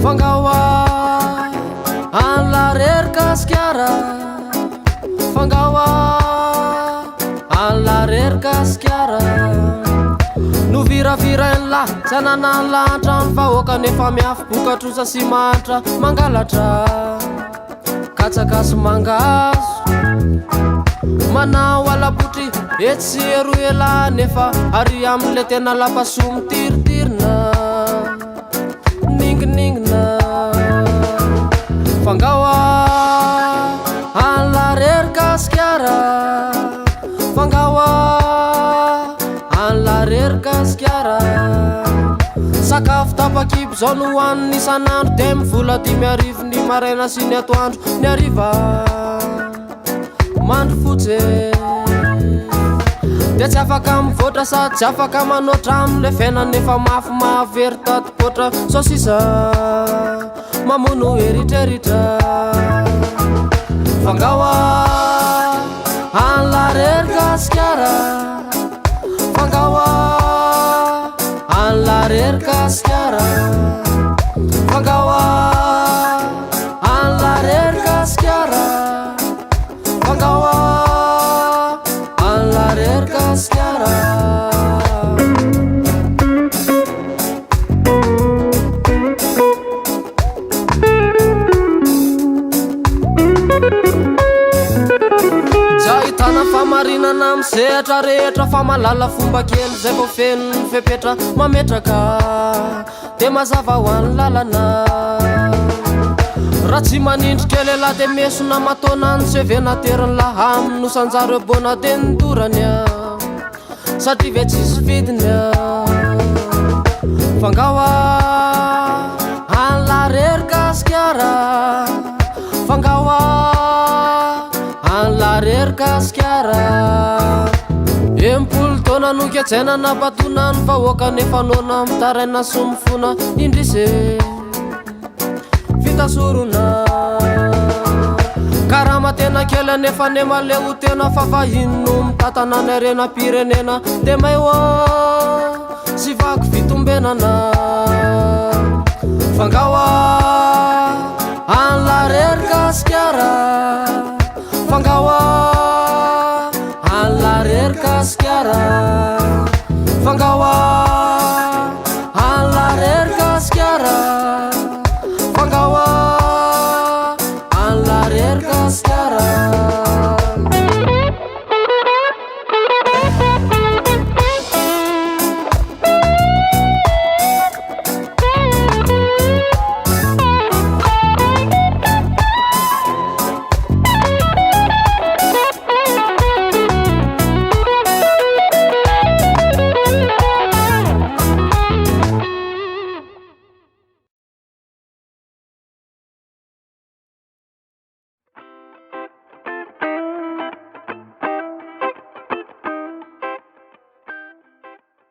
Fangawa alla rerkaskiara Fangawa alla rerkaskiara Nuviravira enla sanana lantra Vahoaka nefa miafy bokatrosa sy mantra Mangalatra katsakasy mangazo Manao alabotry etsy eroy ela nefa Ary amle tena lapaso mitiritirina Ninginingina Fangawa alla rerkaskiara Fangawa alla rerkaskiara Sakafo tapakibo zao no hoaniny isan'andro De mivola 5 ny maraina sy ny atoandro Ny hariva mandro fotsy De tsy afaka mivoatra sady tsy afaka manoatra amle fiainana nefa mafy mahavery tatipotra Sosisa mamono eritreritra Fangawa alla rerkaskiara Fangawa alla rerkaskiara Fangawa alla rerkaskiara Fangawa alla rerkaskiara Jahitana famarinana misehatra rehetra Fa malala fomba kely zay vao feno ny fepetra Mametraka de mazava ho an'ny lalana Raha tsy manindry kely ela de mesona matona Ny sevena teriny laha aminy no sanjaro ebona de nidorany Satria ve tsisy vidiny Fangawa alla rerkaskiara Fangawa alla rerkaskiara Empolo taona no ketsaina napatona Ny vahoaka nefa nona mitaraina sy mifona Indrisy fitasorona Karama tena kely nefa ne maleo tena Fa vahiny no mitatana ny arena-pirenena De maiwa sy vaky fitombenana Fangawa alla rerkaskiara Fangawa alla rerkaskiara Fangawa